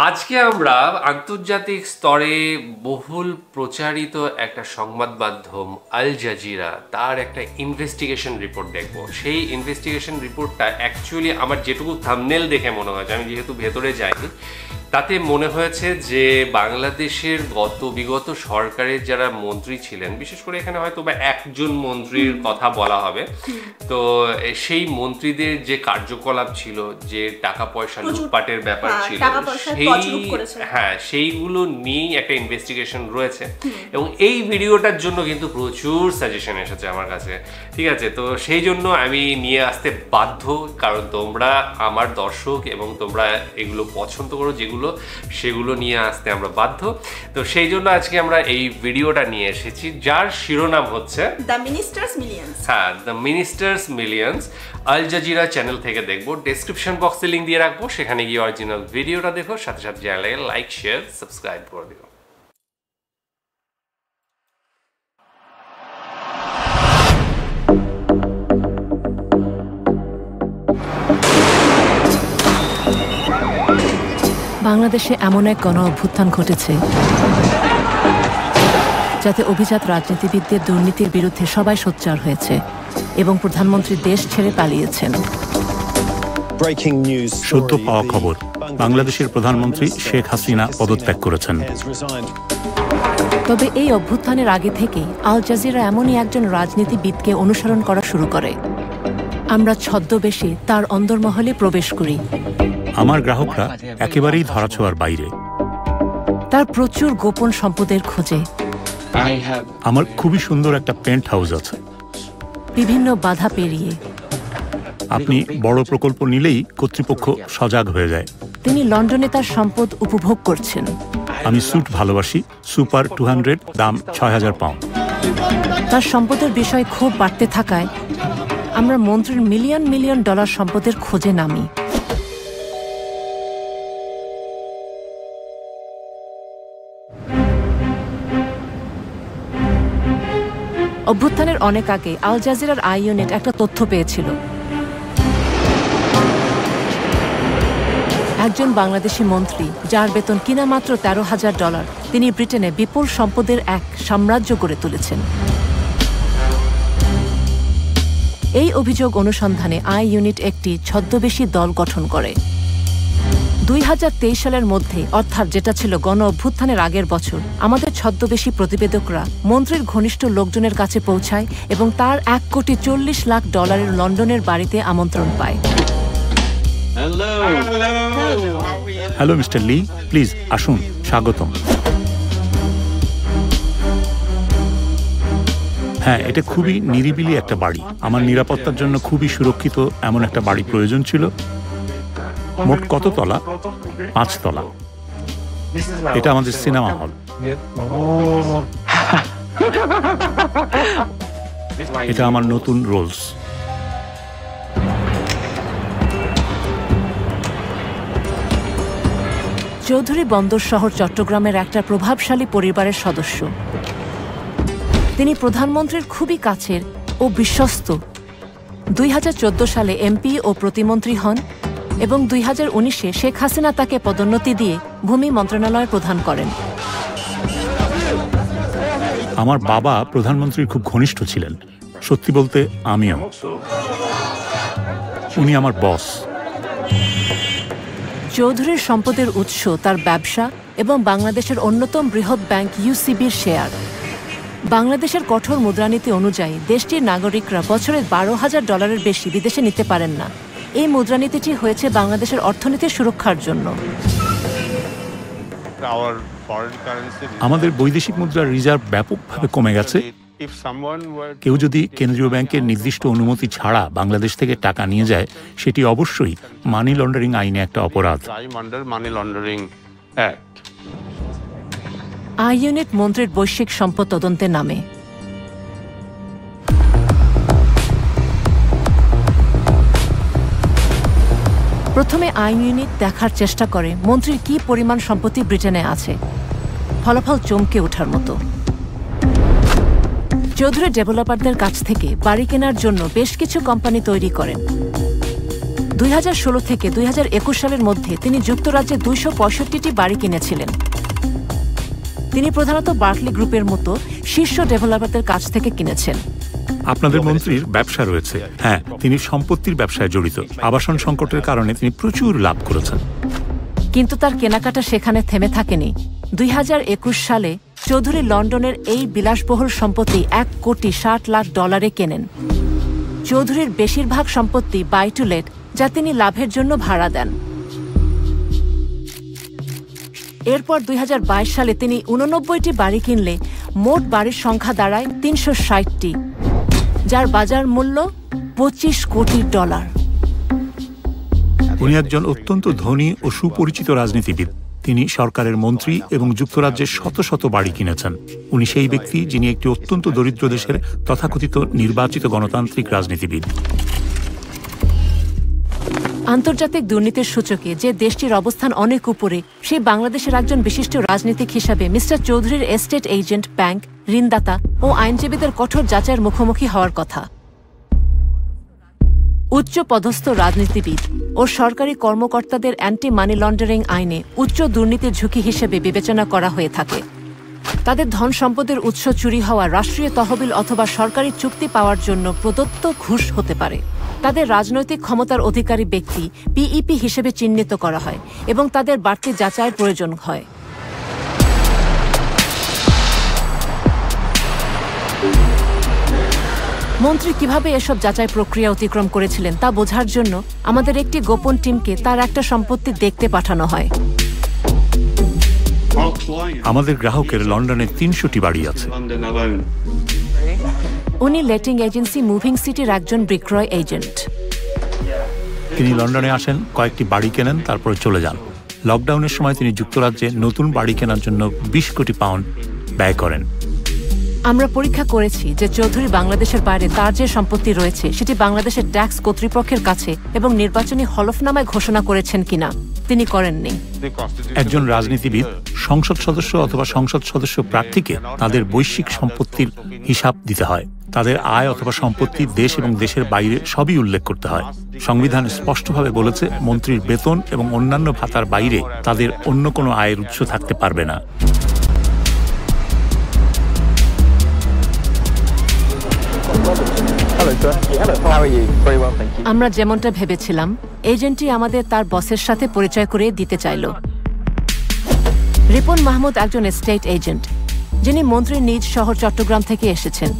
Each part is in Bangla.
আজকে আমরা আন্তর্জাতিক স্তরে বহুল প্রচারিত একটা সংবাদ মাধ্যম আল জাজিরা তার একটা ইনভেস্টিগেশন রিপোর্ট দেখব। সেই ইনভেস্টিগেশন রিপোর্টটা অ্যাকচুয়ালি আমার যেটুকু থাম্বনেল দেখে মনে হয়েছে, আমি যেহেতু ভেতরে যাইনি, তাতে মনে হয়েছে যে বাংলাদেশের বিগত সরকারের যারা মন্ত্রী ছিলেন, বিশেষ করে এখানে হয়তো বা একজন মন্ত্রীর কথা বলা হবে, তো সেই মন্ত্রীদের যে কার্যকলাপ ছিল, যে টাকা পয়সা লুটপাটের ব্যাপার ছিল, সেইগুলো নিয়েই একটা ইনভেস্টিগেশন রয়েছে। এবং এই ভিডিওটার জন্য কিন্তু প্রচুর সাজেশন এসেছে আমার কাছে, ঠিক আছে? তো সেই জন্য আমি নিয়ে আসতে বাধ্য, কারণ তোমরা আমার দর্শক এবং তোমরা এগুলো পছন্দ করো, সেগুলো নিয়ে আসতে আমরা বাধ্য। তো সেই জন্য আজকে আমরা এই ভিডিওটা নিয়ে এসেছি, যার শিরোনাম হচ্ছে দ্য মিনিস্টার্স মিলিয়ন্স। হ্যাঁ, the ministers millions. Al Jazeera channel থেকে দেখবো, ডেসক্রিপশন বক্সে লিঙ্ক দিয়ে রাখবো, সেখানে গিয়ে অরিজিনাল ভিডিওটা দেখো, সাথে সাথে চ্যানেলে লাইক শেয়ার সাবস্ক্রাইব করে দিও। বাংলাদেশে এমন এক গণ অভ্যুত্থান ঘটেছে যাতে অভিজাত রাজনীতিবিদদের দুর্নীতির বিরুদ্ধে সবাই সোচ্চার হয়েছে এবং প্রধানমন্ত্রী দেশ ছেড়ে পালিয়েছেন। সদ্য পাওয়া খবর, বাংলাদেশের প্রধানমন্ত্রী শেখ হাসিনা পদত্যাগ করেছেন। তবে এই অভ্যুত্থানের আগে থেকেই আল জাজিরা এমনই একজন রাজনীতিবিদকে অনুসরণ করা শুরু করে। আমরা ছদ্মবেশে তার অন্দরমহলে প্রবেশ করি। আমার গ্রাহকরা একেবারেই ধরাছোঁয়ার বাইরে। তার প্রচুর গোপন সম্পদের খোঁজে। আমার খুবই সুন্দর একটা পেন্ট হাউস আছে। বিভিন্ন বাধা পেরিয়ে আপনি বড় প্রকল্প নিলেই কর্তৃপক্ষ সজাগ হয়ে যায়। তিনি লন্ডনে তার সম্পদ উপভোগ করছেন। আমি স্যুট ভালোবাসি, সুপার 200, দাম ৬,০০০ পাউন্ড। তার সম্পদের বিষয় খুব বাড়তে থাকায় আমরা মন্ত্রীর মিলিয়ন মিলিয়ন ডলার সম্পদের খোঁজে নামি। অভ্যুত্থানের অনেক আগে আল জাজিরার আই ইউনিট একটা তথ্য পেয়েছিল। একজন বাংলাদেশি মন্ত্রী, যার বেতন কিনা মাত্র $13,000, তিনি ব্রিটেনে বিপুল সম্পদের এক সাম্রাজ্য গড়ে তুলেছেন। এই অভিযোগ অনুসন্ধানে আই ইউনিট একটি ছদ্মবেশী দল গঠন করে। 2023 সালের মধ্যে, অর্থাৎ যেটা ছিল গণ অভ্যুত্থানের আগের বছর, আমাদের ছদ্মবেশী প্রতিবেদকরা মন্ত্রীর ঘনিষ্ঠ লোকজনের কাছে পৌঁছায় এবং তার $1,40,00,000 লন্ডনের বাড়িতে আমন্ত্রণ পায়। হ্যালো মিস্টার লি, প্লিজ আসুন, স্বাগতম। হ্যাঁ, এটা খুবই নিরিবিলি একটা বাড়ি। আমার নিরাপত্তার জন্য খুবই সুরক্ষিত এমন একটা বাড়ি প্রয়োজন ছিল। মোট কত তলা? 5 তলা। এটা আমাদের সিনেমা হল। এটা আমার নতুন রোলস। চৌধুরী বন্দর শহর চট্টগ্রামের একটা প্রভাবশালী পরিবারের সদস্য। তিনি প্রধানমন্ত্রীর খুবই কাছের ও বিশ্বস্ত। 2014 সালে এমপি ও প্রতিমন্ত্রী হন এবং 2019-এ শেখ হাসিনা তাকে পদোন্নতি দিয়ে ভূমি মন্ত্রণালয় প্রধান করেন। আমার বাবা প্রধানমন্ত্রীর খুব ঘনিষ্ঠ ছিলেন, সত্যি বলতে আমিও। উনি আমার বস। চৌধুরীর সম্পদের উৎস তার ব্যবসা এবং বাংলাদেশের অন্যতম বৃহৎ ব্যাংক ইউসিবির শেয়ার। বাংলাদেশের কঠোর মুদ্রানীতি অনুযায়ী দেশটির নাগরিকরা বছরে $12,000 বেশি বিদেশে নিতে পারেন না। এই মুদ্রানীতিটি হয়েছে বাংলাদেশের অর্থনীতির সুরক্ষার জন্য। আমাদের বৈদেশিক মুদ্রার রিজার্ভ ব্যাপকভাবে কমে গেছে। কেউ যদি কেন্দ্রীয় ব্যাংকের নির্দিষ্ট অনুমতি ছাড়া বাংলাদেশ থেকে টাকা নিয়ে যায়, সেটি অবশ্যই মানি লন্ডারিং আইনে একটা অপরাধ। আই ইউনিট মন্ত্রীর বৈশ্বিক সম্পদ তদন্তে নামে। প্রথমে আই ইউনিট দেখার চেষ্টা করে মন্ত্রীর কি পরিমাণ সম্পত্তি ব্রিটেনে আছে। ফলাফল চমকে ওঠার মতো। চৌধুরী ডেভেলপারদের কাছ থেকে বাড়ি কেনার জন্য বেশ কিছু কোম্পানি তৈরি করেন। 2016 থেকে 2021 সালের মধ্যে তিনি যুক্তরাজ্যে 265টি বাড়ি কিনেছিলেন। তিনি প্রধানত বার্কলি গ্রুপের মতো শীর্ষ ডেভেলপারদের কাছ থেকে কিনেছেন। আপনাদের মন্ত্রীর ব্যবসা রয়েছে। হ্যাঁ, তিনি সম্পত্তির ব্যবসায় জড়িত। আবাসন সংকটের কারণে তিনি প্রচুর লাভ করেছেন। কিন্তু তার কেনাকাটা সেখানে থেমে থাকেনি। 2021 সালে চৌধুরী লন্ডনের এই বিলাসবহুল সম্পত্তি $1,60,00,000 কেনেন। চৌধুরীর বেশিরভাগ সম্পত্তি বাই টু লেট, যা তিনি লাভের জন্য ভাড়া দেন। এরপর 2022 সালে তিনি 89টি বাড়ি কিনলে মোট বাড়ির সংখ্যা দাঁড়ায় 360টি, যার বাজার মূল্য $25 কোটি। উনি একজন অত্যন্ত ধনী ও সুপরিচিত রাজনীতিবিদ। তিনি সরকারের মন্ত্রী এবং যুক্তরাজ্যের শত শত বাড়ি কিনেছেন। উনি সেই ব্যক্তি যিনি একটি অত্যন্ত দরিদ্র দেশের তথাকথিত নির্বাচিত গণতান্ত্রিক রাজনীতিবিদ। আন্তর্জাতিক দুর্নীতির সূচকে যে দেশটির অবস্থান অনেক উপরে, সেই বাংলাদেশের একজন বিশিষ্ট রাজনীতিক হিসাবে মিস্টার চৌধুরীর এস্টেট এজেন্ট, ব্যাংক, ঋণদাতা ও আইনজীবীদের কঠোর যাচাইয়ের মুখোমুখি হওয়ার কথা। উচ্চ পদস্থ রাজনীতিবিদ ও সরকারি কর্মকর্তাদের অ্যান্টি মানি লন্ডারিং আইনে উচ্চ দুর্নীতির ঝুঁকি হিসেবে বিবেচনা করা হয়ে থাকে। তাদের ধন সম্পদের উৎস চুরি হওয়া রাষ্ট্রীয় তহবিল অথবা সরকারি চুক্তি পাওয়ার জন্য প্রদত্ত ঘুষ হতে পারে। তাদের রাজনৈতিক ক্ষমতার অধিকারী ব্যক্তি পিইপি হিসেবে চিহ্নিত করা হয় এবং তাদের বাড়তি যাচাইয়ের প্রয়োজন হয়। মন্ত্রী কিভাবে এসব যাচাই প্রক্রিয়া অতিক্রম করেছিলেন তা বোঝার জন্য আমাদের একটি গোপন টিমকে তার একটা সম্পত্তি দেখতে পাঠানো হয়। আমাদের গ্রাহকের লন্ডনে 300টি বাড়ি আছে। উনি লেটিং এজেন্সি মুভিং সিটির একজন বিক্রয় এজেন্ট। তিনি লন্ডনে আসেন, কয়েকটি বাড়ি কেনেন, তারপরে চলে যান। লকডাউনের সময় তিনি যুক্তরাজ্যে নতুন বাড়ি কেনার জন্য £20 কোটি ব্যয় করেন। আমরা পরীক্ষা করেছি যে চৌধুরী বাংলাদেশের বাইরে তার যে সম্পত্তি রয়েছে সেটি বাংলাদেশের ট্যাক্স কর্তৃপক্ষের কাছে এবং নির্বাচনী হলফনামায় ঘোষণা করেছেন কিনা। তিনি করেননি। একজন রাজনীতিবিদ, সংসদ সদস্য অথবা সংসদ সদস্য প্রার্থীকে তাদের বৈশ্বিক সম্পত্তির হিসাব দিতে হয়। তাদের আয় অথবা সম্পত্তি দেশ এবং দেশের বাইরে সবই উল্লেখ করতে হয়। সংবিধান স্পষ্টভাবে বলেছে, মন্ত্রীর বেতন এবং অন্যান্য ভাতার বাইরে তাদের অন্য কোনো আয়ের উৎস থাকতে পারবে না। আমরা যেমনটা ভেবেছিলাম, এজেন্টটি আমাদের তার বসের সাথে পরিচয় করে দিতে চাইল। রিপন মাহমুদ একজন এস্টেট এজেন্ট, যিনি মন্ত্রীর নিজ শহর চট্টগ্রাম থেকে এসেছেন।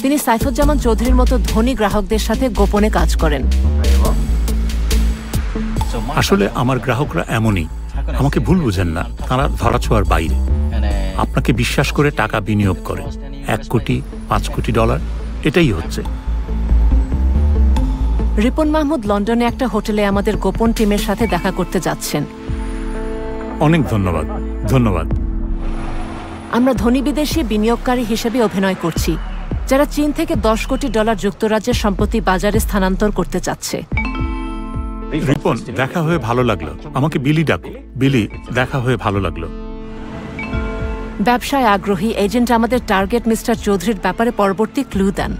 তিনি সাইফুজ্জামান চৌধুরীর মতো ধনী গ্রাহকদের সাথে গোপনে কাজ করেন। আসলে আমার গ্রাহকরা এমনই, আমাকে ভুল বুঝেন না, তারা ধরাছোঁয়ার বাইরে। আপনাকে বিশ্বাস করে টাকা বিনিয়োগ করে, $1 কোটি, $5 কোটি, এটাই হচ্ছে। রিপন মাহমুদ লন্ডনে একটা হোটেলে আমাদের গোপন টিমের সাথে দেখা করতে যাচ্ছেন। অনেক ধন্যবাদ। ধন্যবাদ। আমরা ধনী বিদেশি বিনিয়োগকারী হিসেবে অভিনয় করছি, যারা চীন থেকে $10 কোটি যুক্তরাজ্যের সম্পত্তি বাজারে স্থানান্তর করতে চাচ্ছে। রিপন, দেখা হয়ে ভালো লাগলো। আমাকে বিলি ডাকো। বিলি, দেখা হয়ে ভালো লাগলো। ব্যবসায় আগ্রহী এজেন্ট আমাদের টার্গেট মিস্টার চৌধুরীর ব্যাপারে পরবর্তী ক্লু দেন।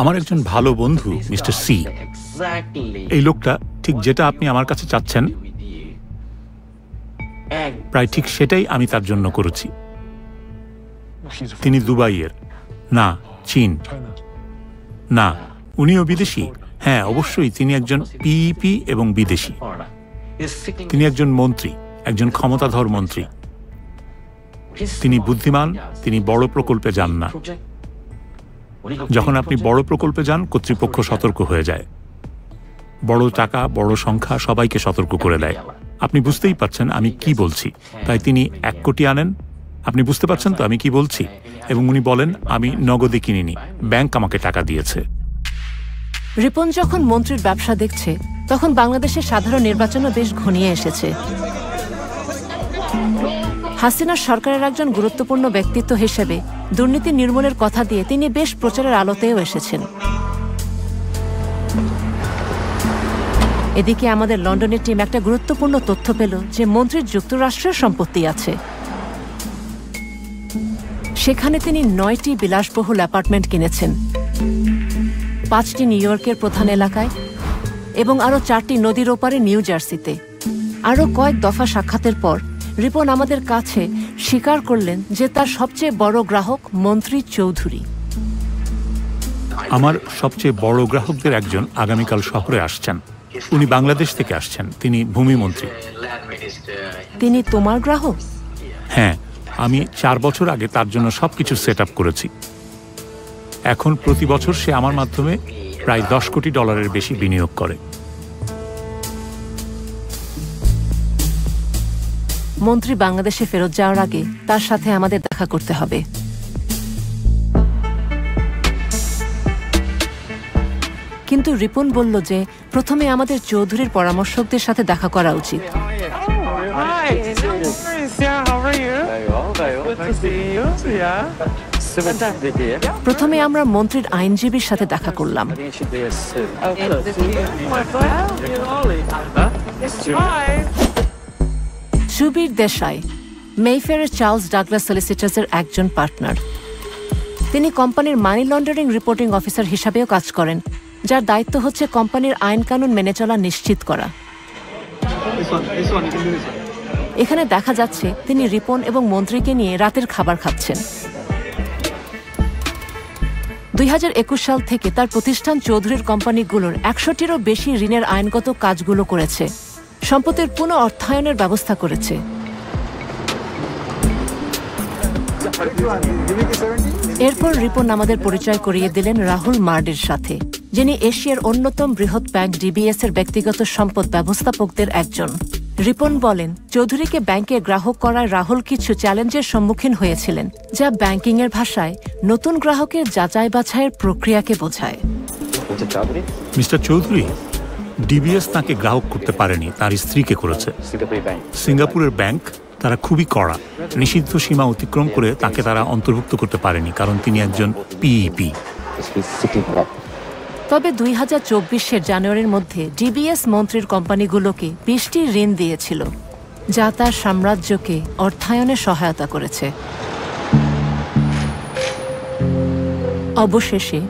আমার একজন ভালো বন্ধু মিস্টার সি। এই লোকটা ঠিক যেটা আপনি আমার কাছে চাচ্ছেন, প্রায় ঠিক সেটাই আমি তার জন্য করেছি। তিনি দুবাইয়ের না, চীন না। উনিও বিদেশি? হ্যাঁ, অবশ্যই। তিনি একজন পিইপি এবং বিদেশি। তিনি একজন মন্ত্রী, একজন ক্ষমতাধর মন্ত্রী। তিনি বুদ্ধিমান, তিনি বড় প্রকল্পে যান না। যখন আপনি বড় প্রকল্পে যান, কর্তৃপক্ষ সতর্ক হয়ে যায়। বড় টাকা, বড় সংখ্যা সবাইকে সতর্ক করে দেয়। আপনি বুঝতেই পারছেন আমি কি বলছি। তাই তিনি $1 কোটি আনেন। আপনি বুঝতে পারছেন তো আমি কি বলছি? এবং উনি বলেন, আমি নগদে কিনিনি, ব্যাংক আমাকে টাকা দিয়েছে। রিপন যখন মন্ত্রীর ব্যবসা দেখছে, তখন বাংলাদেশের সাধারণ নির্বাচনও বেশ ঘনিয়ে এসেছে। হাসিনার সরকারের একজন গুরুত্বপূর্ণ ব্যক্তিত্ব হিসেবে দুর্নীতি নির্মূলের কথা দিয়ে তিনি বেশ প্রচারের আলোতেও এসেছেন। এদিকে আমাদের লন্ডনের টিম একটা গুরুত্বপূর্ণ তথ্য পেল যে মন্ত্রীর যুক্তরাষ্ট্রের সম্পত্তি আছে। সেখানে তিনি 9টি বিলাসবহুল অ্যাপার্টমেন্ট কিনেছেন। 5টি নিউ ইয়র্কের প্রধান এলাকায় এবং আরও 4টি নদীর ওপারে নিউ জার্সিতে। আরও কয়েক দফা সাক্ষাতের পর রিপন আমাদের কাছে স্বীকার করলেন যে তার সবচেয়ে বড় গ্রাহক মন্ত্রী চৌধুরী। আমার সবচেয়ে বড় গ্রাহকদের একজন আগামীকাল শহরে আসছেন। উনি বাংলাদেশ থেকে আসছেন। তিনি ভূমিমন্ত্রী। তিনি তোমার গ্রাহক? হ্যাঁ, আমি 4 বছর আগে তার জন্য সবকিছু সেট আপ করেছি। এখন প্রতি বছর সে আমার মাধ্যমে প্রায় $10 কোটি বেশি বিনিয়োগ করে। মন্ত্রী বাংলাদেশে ফেরত যাওয়ার আগে তার সাথে আমাদের দেখা করতে হবে। কিন্তু রিপন বলল যে প্রথমে আমাদের চৌধুরীর পরামর্শকদের সাথে দেখা করা উচিত। প্রথমে আমরা মন্ত্রীর আইনজীবীর সাথে দেখা করলাম। সুবীর দেশাই মেইফেয়ারের চার্লস ডাগলাস সলিসিটার্সের একজন পার্টনার। তিনি কোম্পানির মানি লন্ডারিং রিপোর্টিং অফিসার হিসাবেও কাজ করেন, যার দায়িত্ব হচ্ছে কোম্পানির আইন কানুন মেনে চলা নিশ্চিত করা। এখানে দেখা যাচ্ছে তিনি রিপন এবং মন্ত্রীকে নিয়ে রাতের খাবার খাচ্ছেন। 2021 সাল থেকে তার প্রতিষ্ঠান চৌধুরীর কোম্পানিগুলোর 100টিরও বেশি ঋণের আইনগত কাজগুলো করেছে, সম্পত্তির পুনঃ অর্থায়নের ব্যবস্থা করেছে। এরপর রিপন আমাদের পরিচয় করিয়ে দিলেন রাহুল মার্ডির সাথে, যিনি এশিয়ার অন্যতম বৃহৎ ব্যাংক ডিবিএস এর ব্যক্তিগত সম্পদ ব্যবস্থাপকদের একজন। রিপন বলেন, চৌধুরীকে ব্যাংকে গ্রাহক করায় রাহুল কিছু চ্যালেঞ্জের সম্মুখীন হয়েছিলেন, যা ব্যাংকিং এর ভাষায় নতুন গ্রাহকের যাচাই বাছাইয়ের প্রক্রিয়াকে বোঝায়। মিস্টার চৌধুরী, ডিবিএস তাকে গ্রাহক করতে পারেনি, তার স্ত্রীকে করেছে। সিঙ্গাপুরের ব্যাংক তারা খুবই কড়া, নিষিদ্ধ সীমা অতিক্রম করে তাকে তারা অন্তর্ভুক্ত করতে পারেনি, কারণ তিনি একজন পিইপি। তবে 2024 জানুয়ারির মধ্যে ডিবিএস মন্ত্রীর কোম্পানিগুলোকে 20টি ঋণ দিয়েছিল, যা তার সাম্রাজ্যকে অর্থায়নে সহায়তা করেছে। অবশেষে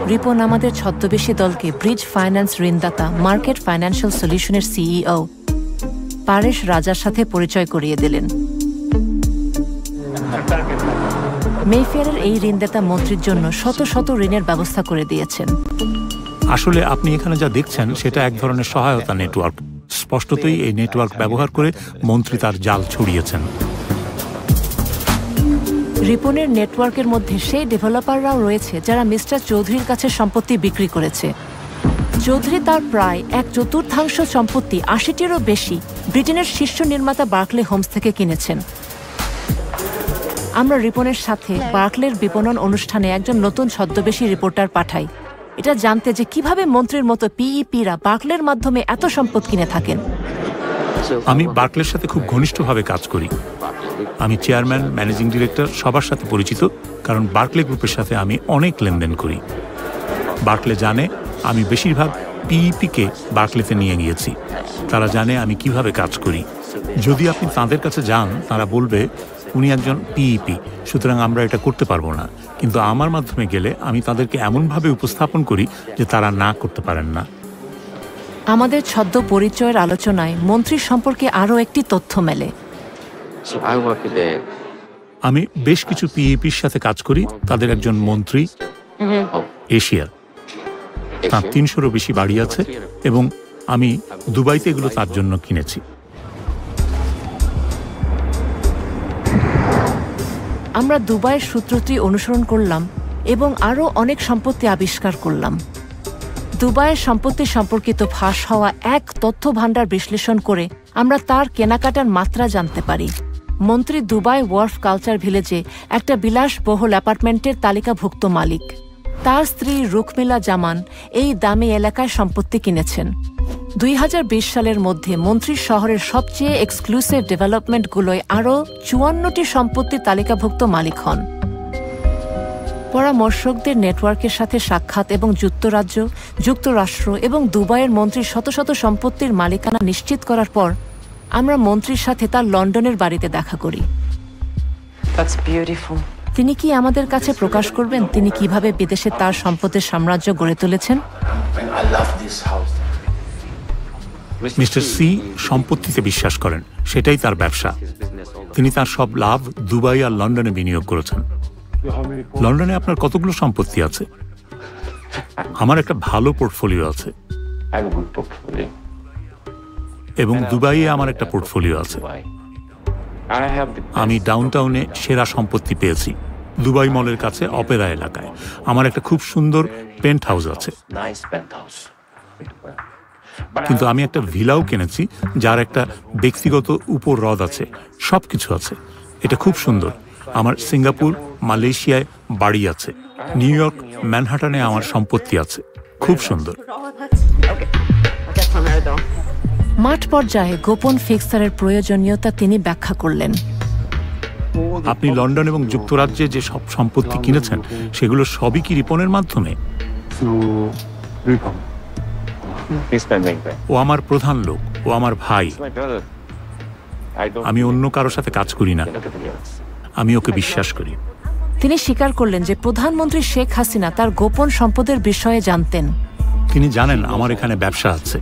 রিপন আমাদের ছদ্মবেশী দলকে ব্রিজ ফাইন্যান্স ঋণদাতা মার্কেট ফাইন্যান্সিয়াল সলিউশনের সিইও পারেশ রাজার সাথে পরিচয় করিয়ে দিলেন। মেইফেয়ারের এই ঋণদাতা মন্ত্রীর জন্য শত শত ঋণের ব্যবস্থা করে দিয়েছেন। আসলে আপনি এখানে যা দেখছেন সেটা এক ধরনের সহায়তা নেটওয়ার্ক। স্পষ্টতই এই নেটওয়ার্ক ব্যবহার করে মন্ত্রী তার জাল ছড়িয়েছেন। রিপনের নেটওয়ার্কের মধ্যে সেই ডেভেলপাররাও রয়েছে যারা মিস্টার চৌধুরীর কাছে সম্পত্তি বিক্রি করেছে। চৌধুরী তার প্রায় 1/4 সম্পত্তি 80টিরও বেশি ব্রিটেনের শীর্ষ নির্মাতা বার্কলে হোমস থেকে কিনেছেন। আমরা রিপনের সাথে বার্কলের বিপণন অনুষ্ঠানে একজন নতুন ছদ্মবেশী রিপোর্টার পাঠাই, এটা জানতে যে কিভাবে মন্ত্রীর মতো পিইপিরা বার্কলের মাধ্যমে এত সম্পদ কিনে থাকেন। আমি বার্কলের সাথে খুব ঘনিষ্ঠভাবে কাজ করি। আমি চেয়ারম্যান, ম্যানেজিং ডিরেক্টর সবার সাথে পরিচিত, কারণ বার্কলে গ্রুপের সাথে আমি অনেক লেনদেন করি। বার্কলে জানে আমি বেশিরভাগ পিইপিকে বার্কলেতে নিয়ে গিয়েছি। তারা জানে আমি কিভাবে কাজ করি। যদি আপনি তাদের কাছে যান, তারা বলবে উনি একজন পিইপি, সুতরাং আমরা এটা করতে পারবো না। কিন্তু আমার মাধ্যমে গেলে আমি তাদেরকে এমনভাবে উপস্থাপন করি যে তারা না করতে পারেন না। আমাদের ছদ্ম পরিচয়ের আলোচনায় মন্ত্রী সম্পর্কে আরও একটি তথ্য মেলে। আমি বেশ কিছু পিইপির সাথে কাজ করি। তাদের একজন মন্ত্রী এশিয়ার, তার 300-রও বেশি বাড়ি আছে এবং আমি দুবাইতে এগুলো তার জন্য কিনেছি। আমরা দুবাইয়ের সূত্রটি অনুসরণ করলাম এবং আরও অনেক সম্পত্তি আবিষ্কার করলাম। দুবাইয়ের সম্পত্তি সম্পর্কিত ফাঁস হওয়া এক তথ্য ভাণ্ডার বিশ্লেষণ করে আমরা তার কেনাকাটার মাত্রা জানতে পারি। মন্ত্রী দুবাই ওয়ার্ফ কালচার ভিলেজে একটা বিলাসবহুল অ্যাপার্টমেন্টের তালিকাভুক্ত মালিক। তার স্ত্রী রুকমিলা জামান এই দামি এলাকায় সম্পত্তি কিনেছেন। 2020 সালের মধ্যে মন্ত্রী শহরের সবচেয়ে এক্সক্লুসিভ ডেভেলপমেন্টগুলোয় আরও 54টি সম্পত্তির তালিকাভুক্ত মালিক হন। পরামর্শকদের নেটওয়ার্কের সাথে সাক্ষাৎ এবং যুক্তরাজ্য, যুক্তরাষ্ট্র এবং দুবাইয়ের মন্ত্রীর শত শত সম্পত্তির মালিকানা নিশ্চিত করার পর আমরা মন্ত্রীর সাথে তার লন্ডনের বাড়িতে দেখা করি। তিনি কি আমাদের কাছে প্রকাশ করবেন তিনি কিভাবে বিদেশে তার সম্পদের সাম্রাজ্য গড়ে তুলেছেন? মিস্টার সি সম্পত্তিতে বিশ্বাস করেন, সেটাই তার ব্যবসা। তিনি তার সব লাভ দুবাই আর লন্ডনে বিনিয়োগ করেছেন। লন্ডনে আপনার কতগুলো সম্পত্তি আছে? আমার একটা ভালো পোর্টফোলিও আছে, এবং দুবাইয়ে আমার একটা পোর্টফোলিও আছে। আমি ডাউনটাউনে সেরা সম্পত্তি পেয়েছি, দুবাই মলের কাছে অপেরা এলাকায়। আমার একটা খুব সুন্দর পেন্ট হাউস আছে, কিন্তু আমি একটা ভিলাও কিনেছি যার একটা ব্যক্তিগত উপর হ্রদ আছে, সব কিছু আছে। এটা খুব সুন্দর। আমার সিঙ্গাপুর, মালয়েশিয়ায় বাড়ি আছে, নিউ ইয়র্ক, ম্যানহাটনে আমার সম্পত্তি আছে, খুব সুন্দর। মাঠ পর্যায়ে গোপন ফিক্সারের প্রয়োজনীয়তা তিনি ব্যাখ্যা করলেন। আপনি লন্ডন এবং যুক্তরাজ্যে যে সব সম্পত্তি কিনেছেন সেগুলো সবই কি রিপনের মাধ্যমে? ও আমার প্রধান লোক, ও আমার ভাই। আমি অন্য কারোর সাথে কাজ করি না, আমি ওকে বিশ্বাস করি। তিনি স্বীকার করলেন যে প্রধানমন্ত্রী শেখ হাসিনা তার গোপন সম্পদের বিষয়ে জানতেন। তিনি জানেন আমার এখানে ব্যবসা আছে।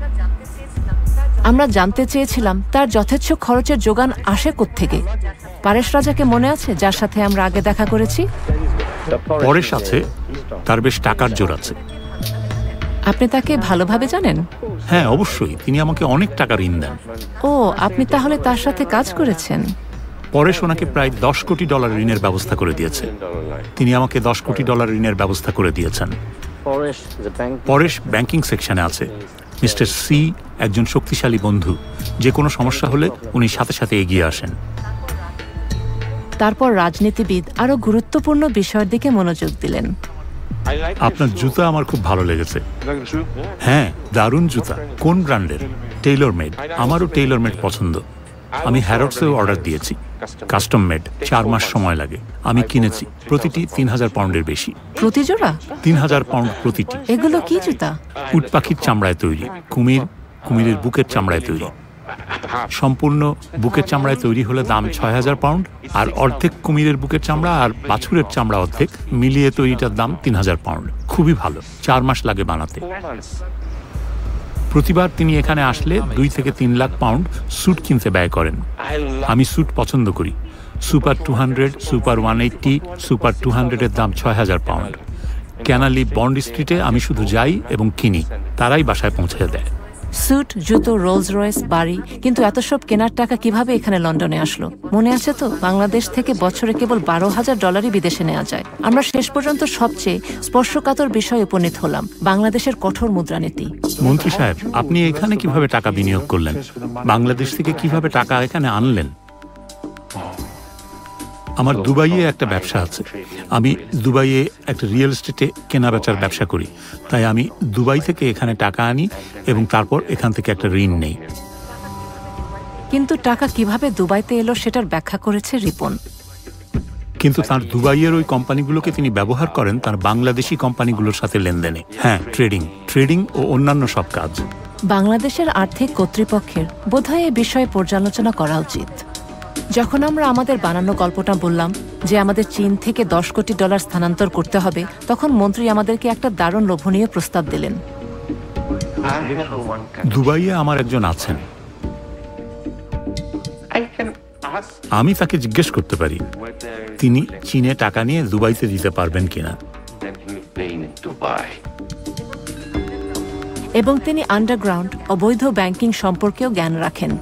আমরা জানতে চেয়েছিলাম তার যথেচ্ছ খরচের যোগান আসে কোত্থেকে। পারেশ রাজাকে মনে আছে, যার সাথে আমরা আগে দেখা করেছি? পরেশ আছে, তার বেশ টাকার জোর আছে। আপনি তাকে ভালোভাবে জানেন? হ্যাঁ, অবশ্যই। তিনি আমাকে অনেক টাকা ঋণ দেন। ও, আপনি তাহলে তার সাথে কাজ করেছেন? পরেশ ওনাকে প্রায় $10 কোটি ঋণের ব্যবস্থা করে দিয়েছে। তিনি আমাকে $10 কোটি ঋণের ব্যবস্থা করে দিয়েছেন। পরেশ ব্যাংকিং সেকশনে আছে। মিস্টার সি একজন শক্তিশালী বন্ধু, যে কোনো সমস্যা হলে উনি সাথে সাথে এগিয়ে আসেন। তারপর রাজনীতিবিদ আরো গুরুত্বপূর্ণ বিষয়ের দিকে মনোযোগ দিলেন। আপনার জুতা আমার খুব ভালো লেগেছে। হ্যাঁ, দারুণ জুতা। কোন ব্র্যান্ডের? Taylor made. আমারও টেইলর মেড পছন্দ। আমি হ্যারোডসেও অর্ডার দিয়েছি, কাস্টম মেড। 4 মাস সময় লাগে। আমি কিনেছি, প্রতিটি 3000 পাউন্ডের বেশি। প্রতি জোড়া 3000 পাউন্ড প্রতিটি। এগুলো কি জুতা? উট পাখির চামড়ায় তৈরি, কুমিরের বুকের চামড়ায় তৈরি। সম্পূর্ণ বুকের চামড়ায় তৈরি হলে দাম 6000 পাউন্ড, আর অর্ধেক কুমিরের বুকের চামড়া আর বাছুরের চামড়া অর্ধেক মিলিয়ে তৈরিটার দাম 3000 পাউন্ড। খুবই ভালো। 4 মাস লাগে বানাতে। প্রতিবার তিনি এখানে আসলে 2 থেকে 3 লাখ পাউন্ড স্যুট কিনতে ব্যয় করেন। আমি স্যুট পছন্দ করি। সুপার 200, সুপার 180, সুপার 200-এর দাম 6000 পাউন্ড। ক্যানালি বন্ড স্ট্রিটে আমি শুধু যাই এবং কিনি, তারাই বাসায় পৌঁছে দেয়। স্যুট, জুতো, রোলস রয়েস, বাড়ি। কিন্তু এত সব কেনার টাকা কিভাবে এখানে লন্ডনে আসলো? মনে আছে তো, বাংলাদেশ থেকে বছরে কেবল $12,000 বিদেশে নেওয়া যায়। আমরা শেষ পর্যন্ত সবচেয়ে স্পর্শকাতর বিষয়ে উপনীত হলাম, বাংলাদেশের কঠোর মুদ্রানীতি। মন্ত্রী সাহেব, আপনি এখানে কিভাবে টাকা বিনিয়োগ করলেন? বাংলাদেশ থেকে কিভাবে টাকা এখানে আনলেন? আমার দুবাইয়ে একটা ব্যবসা আছে। আমি দুবাইয়ে একটা রিয়েল এস্টেটে কেনা বেচার ব্যবসা করি, তাই আমি দুবাই থেকে এখানে টাকা আনি এবং তারপর এখান থেকে একটা ঋণ নেই। কিন্তু টাকা কিভাবে দুবাইতে এলো সেটার ব্যাখ্যা করেছে রিপন। কিন্তু তার দুবাইয়ের ওই কোম্পানিগুলোকে তিনি ব্যবহার করেন তার বাংলাদেশি কোম্পানিগুলোর সাথে লেনদেনে। হ্যাঁ, ট্রেডিং ও অন্যান্য সব কাজ। বাংলাদেশের আর্থিক কর্তৃপক্ষের বোধহয় এ বিষয়ে পর্যালোচনা করা উচিত। যখন আমরা আমাদের বানানো গল্পটা বললাম যে আমাদের চীন থেকে $10 কোটি স্থানান্তর করতে হবে, তখন মন্ত্রী আমাদেরকে একটা দারুণ লোভনীয় প্রস্তাব দিলেন। দুবাইয়ে আমার একজন আছেন, আমি তাকে জিজ্ঞেস করতে পারি তিনি চীনে টাকা নিয়ে দুবাইতে দিতে পারবেন কিনা। এবং তিনি আন্ডারগ্রাউন্ড অবৈধ ব্যাংকিং সম্পর্কেও জ্ঞান রাখেন।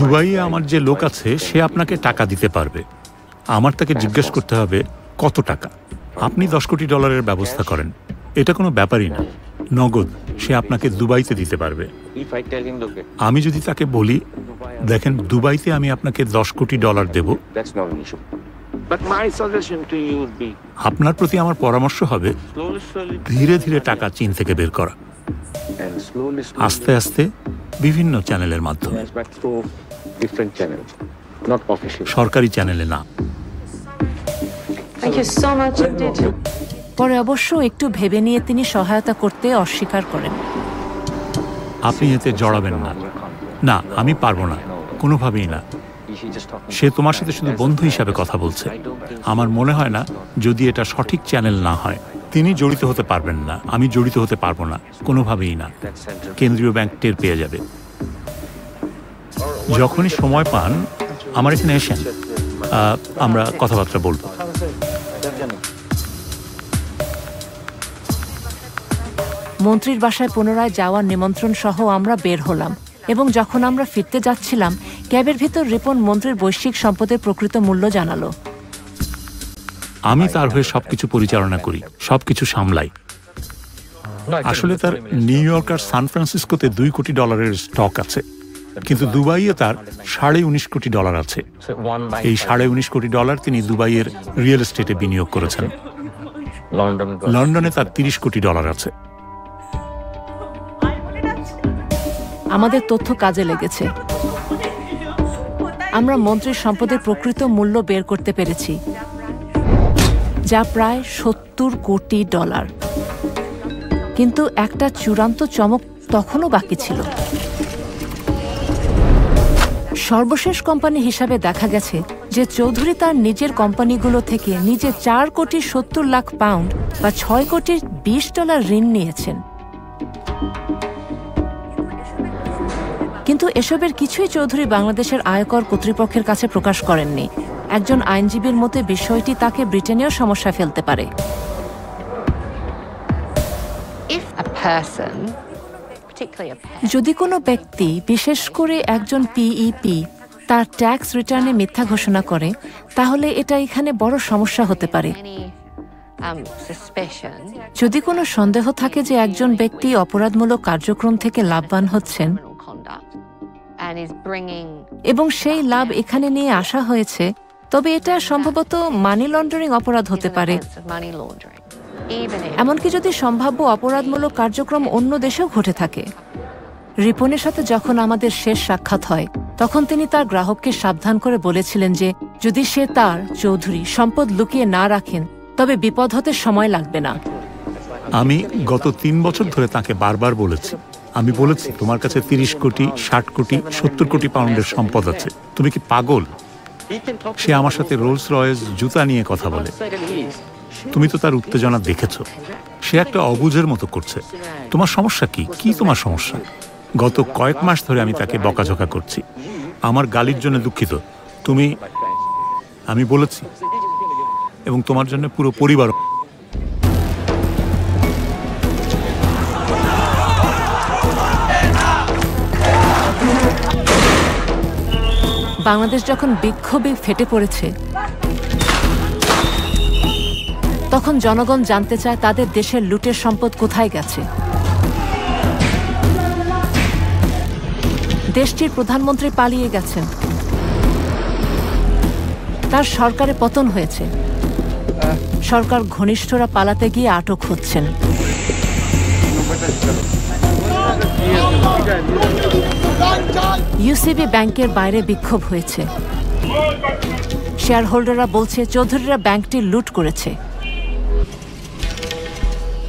দুবাইয়ে আমার যে লোক আছে সে আপনাকে টাকা দিতে পারবে। আমার তাকে জিজ্ঞেস করতে হবে কত টাকা। আপনি $10 কোটি ব্যবস্থা করেন, এটা কোনো ব্যাপারই না। নগদ সে আপনাকে দুবাইতে দিতে পারবে। আমি যদি তাকে বলি, দেখেন দুবাইতে আমি আপনাকে $10 কোটি দেব, আপনার প্রতি আমার পরামর্শ হবে ধীরে ধীরে টাকা চীন থেকে বের করা, আস্তে আস্তে বিভিন্ন চ্যানেলের মাধ্যমে, সরকারি চ্যানেলে না। পরে অবশ্য একটু ভেবে নিয়ে তিনি সহায়তা করতে অস্বীকার করেন। আপনি এতে জড়াবেন না। না, আমি পারবো না, কোনোভাবেই না। সে তোমার সাথে শুধু বন্ধু হিসাবে কথা বলছে। আমার মনে হয় না, যদি এটা সঠিক চ্যানেল না হয়। তিনি জড়িত হতে পারবেন না, আমি জড়িত হতে পারবো না, কোনোভাবেই না। কেন্দ্রীয় ব্যাংক টের পেয়ে যাবে। যখনই সময় পান আমার এখানে এসেন, আমরা কথাবার্তা বলবো। মন্ত্রীর বাসায় পুনরায় যাওয়ার নিমন্ত্রণ সহ আমরা বের হলাম, এবং যখন আমরা ফিরতে যাচ্ছিলাম, ক্যাবের ভিতর রিপন মন্ত্রীর বৈশ্বিক সম্পদের প্রকৃত মূল্য জানালো। আমি তার হয়ে সবকিছু পরিচালনা করি, সবকিছু সামলাই। আসলে তার নিউ ইয়র্ক আর সান ফ্রান্সিসকোতে $2 কোটি স্টক আছে, কিন্তু দুবাইয়ে তার $19.5 কোটি আছে। এই $19.5 কোটি তিনি দুবাইয়ের রিয়েল এস্টেটে বিনিয়োগ করেছেন। লন্ডনে তার $30 কোটি আছে। আমাদের তথ্য কাজে লেগেছে। আমরা মন্ত্রীর সম্পদের প্রকৃত মূল্য বের করতে পেরেছি, যা প্রায় $70 কোটি। কিন্তু একটা চূড়ান্ত চমক তখনও বাকি ছিল। সর্বশেষ কোম্পানি হিসাবে দেখা গেছে যে চৌধুরী তার নিজের কোম্পানিগুলো থেকে নিজে £4.70 কোটি বা $6.20 কোটি ঋণ নিয়েছেন। কিন্তু এসবের কিছুই চৌধুরী বাংলাদেশের আয়কর কর্তৃপক্ষের কাছে প্রকাশ করেননি। একজন আইনজীবীর মতে বিষয়টি তাকে ব্রিটেনেও সমস্যায় ফেলতে পারে। যদি কোনো ব্যক্তি, বিশেষ করে একজন পিইপি, তার ট্যাক্স রিটার্নে মিথ্যা ঘোষণা করে, তাহলে এটা এখানে বড় সমস্যা হতে পারে। যদি কোনো সন্দেহ থাকে যে একজন ব্যক্তি অপরাধমূলক কার্যক্রম থেকে লাভবান হচ্ছেন এবং সেই লাভ এখানে নিয়ে আসা হয়েছে, তবে এটা সম্ভবত মানি লন্ডারিং অপরাধ হতে পারে। এমনকি যদি সম্ভাব্য অপরাধমূলক কার্যক্রম অন্য দেশেও ঘটে থাকে। রিপনের সাথে যখন আমাদের শেষ সাক্ষাৎ হয়, তখন তিনি তার গ্রাহককে সাবধান করে বলেছিলেন যে যদি সে তার চৌধুরী সম্পদ লুকিয়ে না রাখেন, তবে বিপদ হতে সময় লাগবে না। আমি গত 3 বছর ধরে তাকে বারবার বলেছি, আমি বলেছি তোমার কাছে 30 কোটি, 60 কোটি, 70 কোটি পাউন্ডের সম্পদ আছে, তুমি কি পাগল? সে আমার সাথে রোলস রয়েস জুতা নিয়ে কথা বলে। তুমি তো তার উত্তেজনা দেখেছ। সে একটা অবুঝের মতো করছে। তোমার সমস্যা কি? কি তোমার সমস্যা? গত কয়েক মাস ধরে আমি তাকে বকাঝকা করছি। আমার গালির জন্য দুঃখিত। আমি বলেছি, এবং তোমার জন্য পুরো পরিবার। বাংলাদেশ যখন বিক্ষোভে ফেটে পড়েছে, তখন জনগণ জানতে চায় তাদের দেশের লুটের সম্পদ কোথায় গেছে। দেশটির প্রধানমন্ত্রী পালিয়ে গেছেন, তার সরকারে পতন হয়েছে, সরকার ঘনিষ্ঠরা পালাতে গিয়ে আটক হচ্ছেন। ইউসিবি ব্যাংকের বাইরে বিক্ষোভ হয়েছে। শেয়ার হোল্ডাররা বলছে চৌধুরীরা ব্যাংকটি লুট করেছে।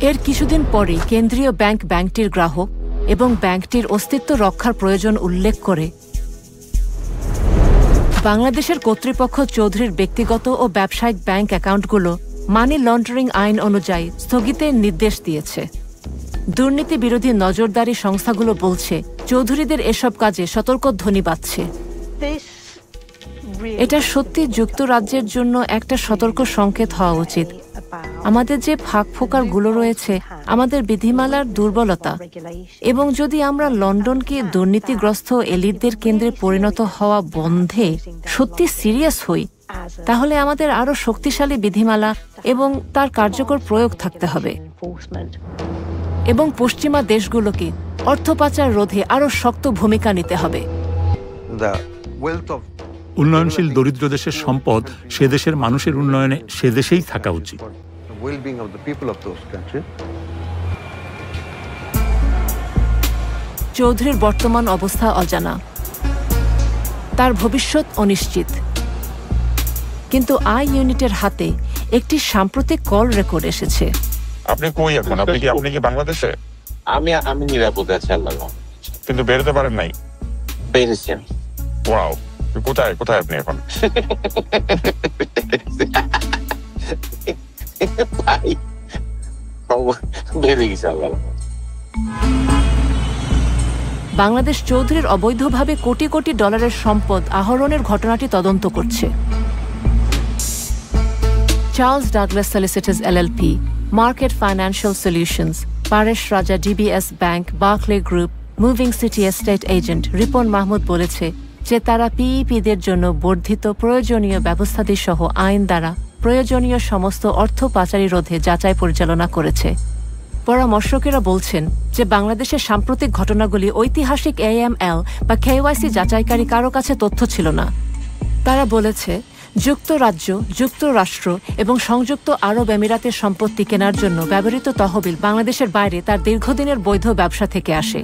এর কিছুদিন পরেই কেন্দ্রীয় ব্যাংক ব্যাংকটির গ্রাহক এবং ব্যাংকটির অস্তিত্ব রক্ষার প্রয়োজন উল্লেখ করে বাংলাদেশের কর্তৃপক্ষ চৌধুরীর ব্যক্তিগত ও ব্যবসায়িক ব্যাংক অ্যাকাউন্টগুলো মানি লন্ডারিং আইন অনুযায়ী স্থগিতের নির্দেশ দিয়েছে। দুর্নীতি বিরোধী নজরদারি সংস্থাগুলো বলছে চৌধুরীদের এসব কাজে সতর্কধ্বনি বাজছে। এটা সত্যি যুক্তরাজ্যের জন্য একটা সতর্ক সংকেত হওয়া উচিত। আমাদের যে ফাঁকফোকরগুলো রয়েছে, আমাদের বিধিমালার দুর্বলতা, এবং যদি আমরা লন্ডনকে দুর্নীতিগ্রস্ত এলিটদের কেন্দ্রে পরিণত হওয়া বন্ধে সত্যি সিরিয়াস হই, তাহলে আমাদের আরও শক্তিশালী বিধিমালা এবং তার কার্যকর প্রয়োগ থাকতে হবে। এবং পশ্চিমা দেশগুলোকে অর্থ পাচার রোধে আরও শক্ত ভূমিকা নিতে হবে। উন্নয়নশীল দরিদ্র দেশের সম্পদ সে দেশের মানুষের উন্নয়নে সে দেশেই থাকা উচিত। চৌধুরীর বর্তমান অবস্থা অজানা, তার ভবিষ্যৎ অনিশ্চিত, কিন্তু আই ইউনিটের হাতে একটি সাম্প্রতিক কল রেকর্ড এসেছে। আপনি কই এখন? আপনি কি বাংলাদেশে? আমি নিরাপদে আছি, আল্লাহ। কিন্তু বেরোতে পারেন নাই? বেরিয়েছেন। ওয়াও, কোথায় কোথায় আপনি এখন? বাংলাদেশ চৌধুরীর অবৈধভাবে কোটি কোটি ডলারের সম্পদ আহরণের ঘটনাটি তদন্ত করছে Charles Douglas Solicitors LLP, Market Financial Solutions, Paresh Raja DBS Bank, Barclay Group, Moving City Estate Agent Ripon Mahmud বলেছে যে তারা পিইপিদের জন্য বর্ধিত প্রয়োজনীয় ব্যবস্থাদি সহ আইন দ্বারা প্রয়োজনীয় সমস্ত অর্থ পাচারি রোধে যাচাই পরিচালনা করেছে। পরামর্শকেরা বলছেন যে বাংলাদেশের সাম্প্রতিক ঘটনাগুলি ঐতিহাসিক AML বা KYC যাচাইকারী কারো কাছে তথ্য ছিল না। তারা বলেছে যুক্তরাজ্য, যুক্তরাষ্ট্র এবং সংযুক্ত আরব আমিরাতের সম্পত্তি কেনার জন্য ব্যবহৃত তহবিল বাংলাদেশের বাইরে তার দীর্ঘদিনের বৈধ ব্যবসা থেকে আসে।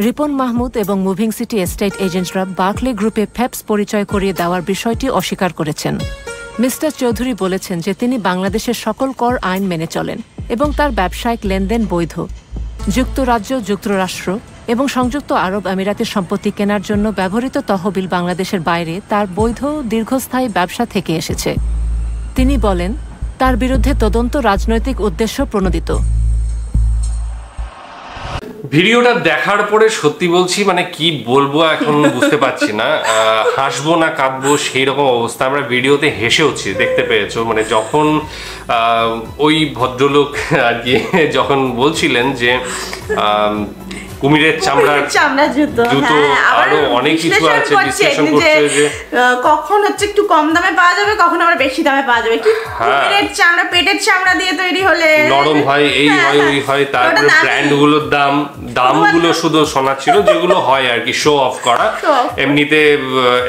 রিপন মাহমুদ এবং মুভিং সিটি এস্টেট এজেন্টরা বার্কলে গ্রুপে ফেপস পরিচয় করিয়ে দেওয়ার বিষয়টি অস্বীকার করেছেন। মিস্টার চৌধুরী বলেছেন যে তিনি বাংলাদেশের সকল কর আইন মেনে চলেন এবং তার ব্যবসায়িক লেনদেন বৈধ। যুক্তরাজ্য, যুক্তরাষ্ট্র এবং সংযুক্ত আরব আমিরাতের সম্পত্তি কেনার জন্য ব্যবহৃত তহবিল বাংলাদেশের বাইরে তার বৈধ দীর্ঘস্থায়ী ব্যবসা থেকে এসেছে। তিনি বলেন তার বিরুদ্ধে তদন্ত রাজনৈতিক উদ্দেশ্য প্রণোদিত। ভিডিওটা দেখার পরে সত্যি বলছি মানে কি বলবো এখন বুঝতে পারছি না, হাসবো না কাঁদবো সেই রকম অবস্থা। আমরা ভিডিওতে হেসে হচ্ছি, দেখতে পেয়েছো, মানে যখন ওই ভদ্রলোক আর কি যখন বলছিলেন যে কুমিরের চামড়া জুতো আরো অনেক কিছু আছে, বিশ্লেষণ করছে যে কখন হচ্ছে একটু কম দামে পাওয়া যাবে, কখন আবার বেশি দামে পাওয়া যাবে, কি কুমিরের চামড়া পেটের চামড়া দিয়ে তৈরি হলে নরম হয়, এই হয় ওই হয়। তারপরে ব্র্যান্ডগুলোর দামগুলো শুধু শোনাচ্ছিল যেগুলো হয় আর কি শো অফ করা, এমনিতে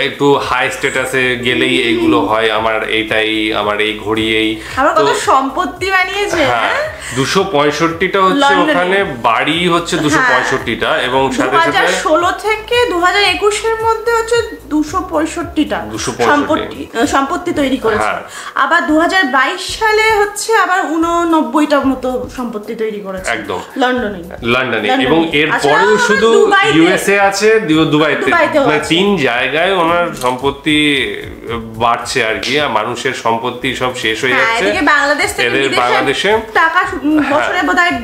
একটু হাই স্ট্যাটাসে গেলেই এইগুলো হয়, আমার এইটাই, আমার এই ঘড়ি, এই আমার কত সম্পত্তি বানিয়েছে। হ্যাঁ 265টা হচ্ছে ওখানে, বাড়ি হচ্ছে 265টা এবং সাথে সাথে 2016 থেকে 2021 এর মধ্যে হচ্ছে 265টা সম্পত্তি তৈরি করেছে। আবার 2022 সালে হচ্ছে আবার 89টা মতো সম্পত্তি তৈরি করেছে একদম লন্ডনে এবং এর পরেও শুধু ইউএসএ আছে, দুবাইতে, মানে 3 জায়গায় ওনার সম্পত্তি বাড়ছে আর কি। মানুষের সম্পত্তি সব শেষ হয়ে যাচ্ছে। বাংলাদেশে টাকা বছরে বোধহয়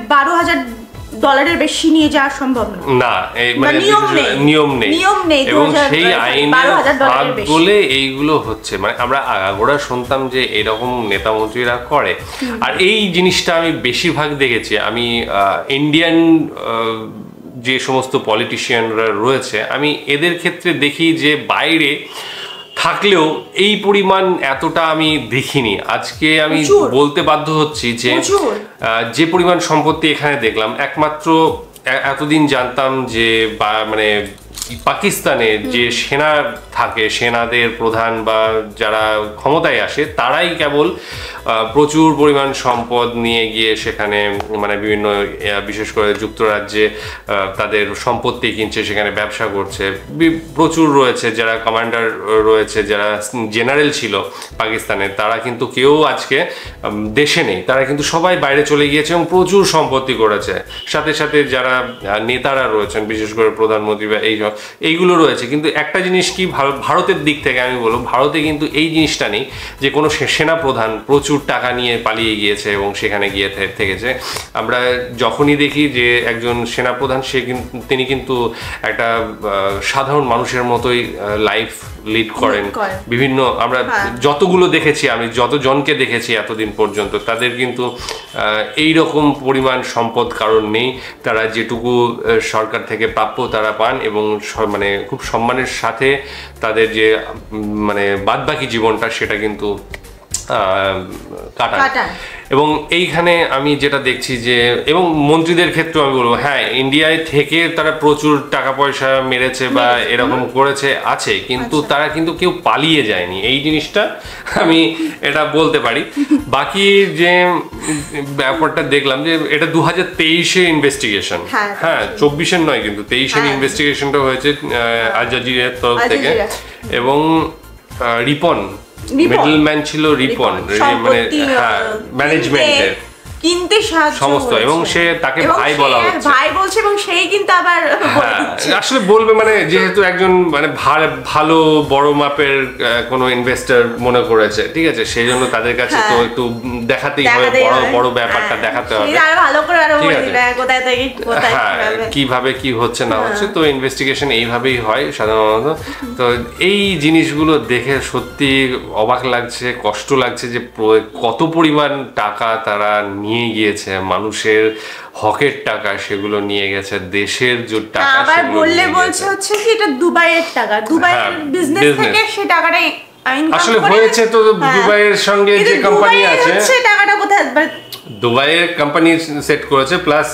$12,000 বেশি নিয়ে যাওয়া সম্ভব না, মানে নিয়ম নেই এবং সেই আইনের ভাগ বলে এইগুলো হচ্ছে। মানে আমরা আগাগোড়া শুনতাম যে এরকম নেতা মন্ত্রীরা করে, আর এই জিনিসটা আমি বেশিরভাগ দেখেছি। আমি ইন্ডিয়ান যে সমস্ত পলিটিশিয়ানরা রয়েছে, আমি এদের ক্ষেত্রে দেখি যে বাইরে থাকলেও এই পরিমাণ এতটা আমি দেখিনি। আজকে আমি বলতে বাধ্য হচ্ছি যে পরিমাণ সম্পত্তি এখানে দেখলাম, একমাত্র এতদিন জানতাম যে মানে পাকিস্তানে যে সেনা থাকে, সেনাদের প্রধান বা যারা ক্ষমতায় আসে তারাই কেবল প্রচুর পরিমাণ সম্পদ নিয়ে গিয়ে সেখানে মানে বিভিন্ন বিশেষ করে যুক্তরাজ্যে তাদের সম্পত্তি কিনছে, সেখানে ব্যবসা করছে। প্রচুর রয়েছে যারা কমান্ডার রয়েছে, যারা জেনারেল ছিল পাকিস্তানের, তারা কিন্তু কেউ আজকে দেশে নেই, তারা কিন্তু সবাই বাইরে চলে গিয়েছে এবং প্রচুর সম্পত্তি করেছে। সাথে সাথে যারা নেতারা রয়েছেন, বিশেষ করে প্রধানমন্ত্রী বা এইগুলো রয়েছে। কিন্তু একটা জিনিস কি, ভারতের দিক থেকে আমি বলবো, ভারতে কিন্তু এই জিনিসটা নেই যে কোনো সেনা প্রধান প্রচুর টাকা নিয়ে পালিয়ে গিয়েছে এবং সেখানে গিয়ে থেকেছে। আমরা যখনই দেখি যে একজন সেনাপ্রধান তিনি কিন্তু একটা সাধারণ মানুষের মতোই লাইফ লিড করেন। বিভিন্ন আমরা যতগুলো দেখেছি, আমি যতজনকে দেখেছি এতদিন পর্যন্ত, তাদের কিন্তু এই রকম পরিমাণ সম্পদ কারণ নেই। তারা যেটুকু সরকার থেকে প্রাপ্য তারা পান এবং মানে খুব সম্মানের সাথে তাদের যে মানে বাদবাকি জীবনটা সেটা কিন্তু কাটান। এবং এইখানে আমি যেটা দেখছি যে, এবং মন্ত্রীদের ক্ষেত্রে আমি বলবো হ্যাঁ, ইন্ডিয়ায় থেকে তারা প্রচুর টাকা পয়সা মেরেছে বা এরকম করেছে আছে, কিন্তু তারা কিন্তু কেউ পালিয়ে যায়নি, এই জিনিসটা আমি এটা বলতে পারি। বাকি যে ব্যাপারটা দেখলাম যে এটা 2023-এ ইনভেস্টিগেশন, হ্যাঁ 24-এর নয়, কিন্তু 23-এর ইনভেস্টিগেশনটা হয়েছে আল জাজিরার তরফ থেকে। এবং রিপন মিডলম্যান ছিল, রিপন মানে হ্যাঁ ম্যানেজমেন্টের কিনতে সাহায্য সমস্ত, এবং সে তাকে ভাই বলা হচ্ছে, ভাই বলছে, এবং সেই কিন্তু আবার আসলে বলবে মানে যেহেতু একজন মানে ভালো বড় মাপের কোনো ইনভেস্টর মনে করেছে, ঠিক আছে, সেই জন্য তাদের কাছে তো একটু দেখাতেই হবে, বড় ব্যাপারটা দেখাতে হবে, কিভাবে কি হচ্ছে না হচ্ছে। তো ইনভেস্টিগেশন এইভাবেই হয় সাধারণত। তো এই জিনিসগুলো দেখে সত্যি অবাক লাগছে, কষ্ট লাগছে যে কত পরিমাণ টাকা তারা নিয়ে গিয়েছে, মানুষের হকের টাকা সেগুলো নিয়ে গেছে, দেশের যে টাকা সেগুলো বললে বলছে হচ্ছে কি এটা দুবাইয়ের টাকা, দুবাইয়ের বিজনেস থেকে সেই টাকাটা আসলে হয়েছে। তো দুবাইয়ের সঙ্গে যে কোম্পানি আছে টাকাটা কোথায়, দুবাইয়ের কোম্পানি সেট করেছে প্লাস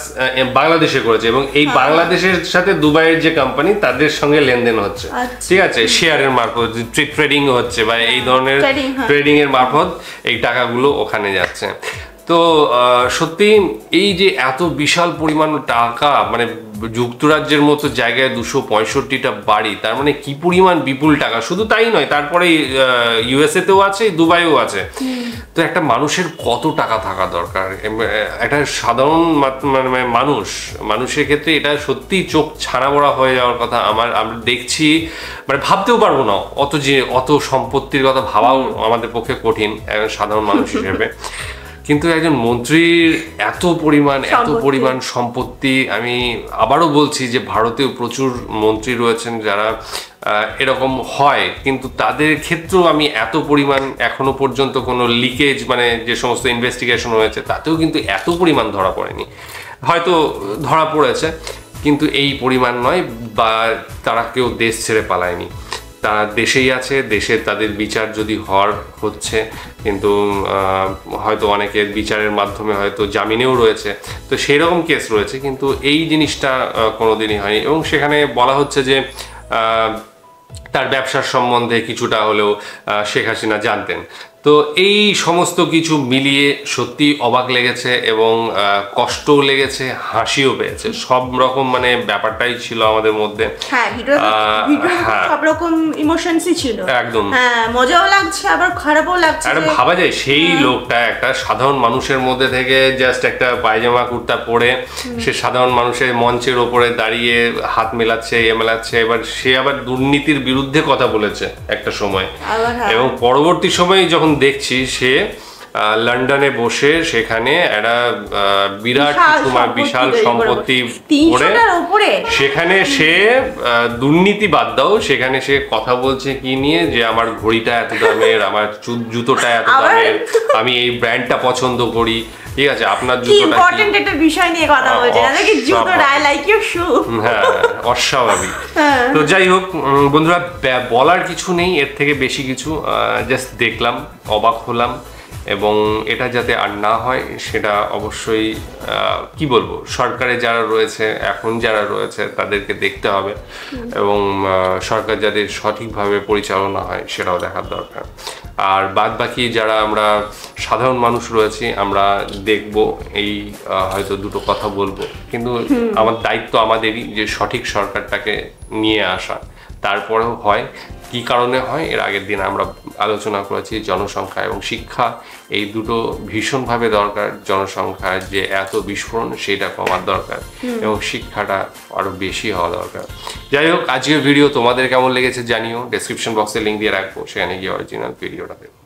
বাংলাদেশে করেছে, এবং এই বাংলাদেশের সাথে দুবাইয়ের যে কোম্পানি তাদের সঙ্গে লেনদেন হচ্ছে, ঠিক আছে, শেয়ারের মারফত ট্রেডিং হচ্ছে বা এই ধরনের ট্রেডিং এর মারফত এই টাকাগুলো ওখানে যাচ্ছে। তো সত্যি এই যে এত বিশাল পরিমাণ টাকা, মানে যুক্তরাজ্যের মতো জায়গায় 265টা বাড়ি, তার মানে কি পরিমাণ বিপুল টাকা। শুধু তাই নয়, তারপরে ইউএসএ তেও আছে, দুবাইও আছে। তো একটা মানুষের কত টাকা থাকা দরকার, একটা সাধারণ মানুষের ক্ষেত্রে এটা সত্যি চোখ ছানা বড়া হয়ে যাওয়ার কথা। আমরা দেখছি, মানে ভাবতেও পারবো না, অত সম্পত্তির কথা ভাবাও আমাদের পক্ষে কঠিন একজন সাধারণ মানুষ হিসেবে। কিন্তু একজন মন্ত্রীর এত পরিমাণ সম্পত্তি, আমি আবারও বলছি যে ভারতেও প্রচুর মন্ত্রী রয়েছেন যারা এরকম হয়, কিন্তু তাদের ক্ষেত্রেও আমি এত পরিমাণ এখনো পর্যন্ত কোনো লিকেজ, মানে যে সমস্ত ইনভেস্টিগেশন হয়েছে তাতেও কিন্তু এত পরিমাণ ধরা পড়েনি। হয়তো ধরা পড়েছে কিন্তু এই পরিমাণ নয়, বা তারা কেউ দেশ ছেড়ে পালায়নি, তারা দেশেই আছে, দেশে তাদের বিচার যদি হচ্ছে, কিন্তু হয়তো অনেকের বিচারের মাধ্যমে হয়তো জামিনেও রয়েছে, তো সেই রকম কেস রয়েছে, কিন্তু এই জিনিসটা কোনোদিনই হয়নি। এবং সেখানে বলা হচ্ছে যে তার ব্যবসার সম্বন্ধে কিছুটা হলেও শেখ হাসিনা জানতেন। তো এই সমস্ত কিছু মিলিয়ে সত্যি অবাক লেগেছে এবং কষ্টও লেগেছে, হাসিও পেয়েছে, সব রকম মানে ব্যাপারটাই ছিল আমাদের মধ্যে। সব রকম ইমোশনসই ছিল একদম, মজাও লাগছে আবার খারাপও লাগছে। আরে ভাবা যায় সেই লোকটা একটা সাধারণ মানুষের মধ্যে থেকে জাস্ট একটা পায়জামা কুর্তা পরে সে সাধারণ মানুষের মঞ্চের ওপরে দাঁড়িয়ে হাত মেলাচ্ছে, মেলাচ্ছে, এবার সে আবার দুর্নীতির বিরুদ্ধে কথা বলেছে একটা সময়, এবং পরবর্তী সময়ে যখন দেখছি সে লন্ডনে বসে সেখানে একটা বিশাল সম্পত্তি করে, সেখানে সে দুর্নীতি বাদ দাও, সেখানে সে কথা বলছে কি নিয়ে, যে আমার ঘড়িটা এত দামের, আমার জুতোটা এত দামের, আমি এই ব্র্যান্ডটা পছন্দ করি, ঠিক আছে, আপনার জুতোটা ইম্পর্টেন্ট একটা বিষয় নিয়ে কথা বলছে, নাকি জুতোটা আই লাইক ইওর শু। হ্যাঁ, অস্বাভাবিক। তো যাই হোক বন্ধুরা, বলার কিছু নেই এর থেকে বেশি কিছু, জাস্ট দেখলাম, অবাক হলাম, এবং এটা যাতে আর না হয় সেটা অবশ্যই কি বলবো, সরকারে যারা রয়েছে, এখন যারা রয়েছে তাদেরকে দেখতে হবে, এবং সরকার যাদের সঠিকভাবে পরিচালনা হয় সেটাও দেখার দরকার। আর বাদ বাকি যারা আমরা সাধারণ মানুষ রয়েছি, আমরা দেখব, এই হয়তো দুটো কথা বলবো, কিন্তু আমার দায়িত্ব আমাদেরই যে সঠিক সরকারটাকে নিয়ে আসা। তারপরেও হয় কি কারণে হয়, এর আগের দিন আমরা আলোচনা করেছি, জনসংখ্যা এবং শিক্ষা, এই দুটো ভীষণভাবে দরকার। জনসংখ্যার যে এত বিস্ফোরণ সেটা কমার দরকার, এবং শিক্ষাটা আরও বেশি হওয়া দরকার। যাই হোক, আজকের ভিডিও তোমাদের কেমন লেগেছে জানিও, ডেসক্রিপশন বক্সে লিঙ্ক দিয়ে রাখবো, সেখানে গিয়ে অরিজিনাল ভিডিওটা দেখো।